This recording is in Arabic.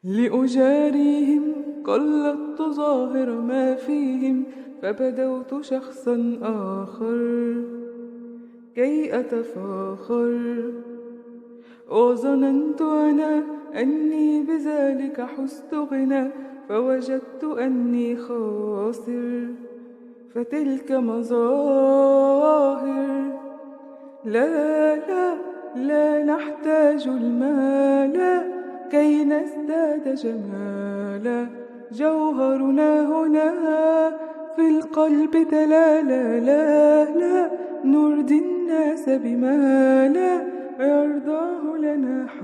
لأجاريهم قلت تظاهر ما فيهم، فبدوت شخصا آخر كي أتفاخر. وظننت أنا أني بذلك حزت غنى، فوجدت أني خاسر. فتلك مظاهر. لا لا لا نحتاج المال كي نزداد جمالا، جوهرنا هنا في القلب تلالا. لا لا نرضي الناس بما لا يرضاه لنا حال.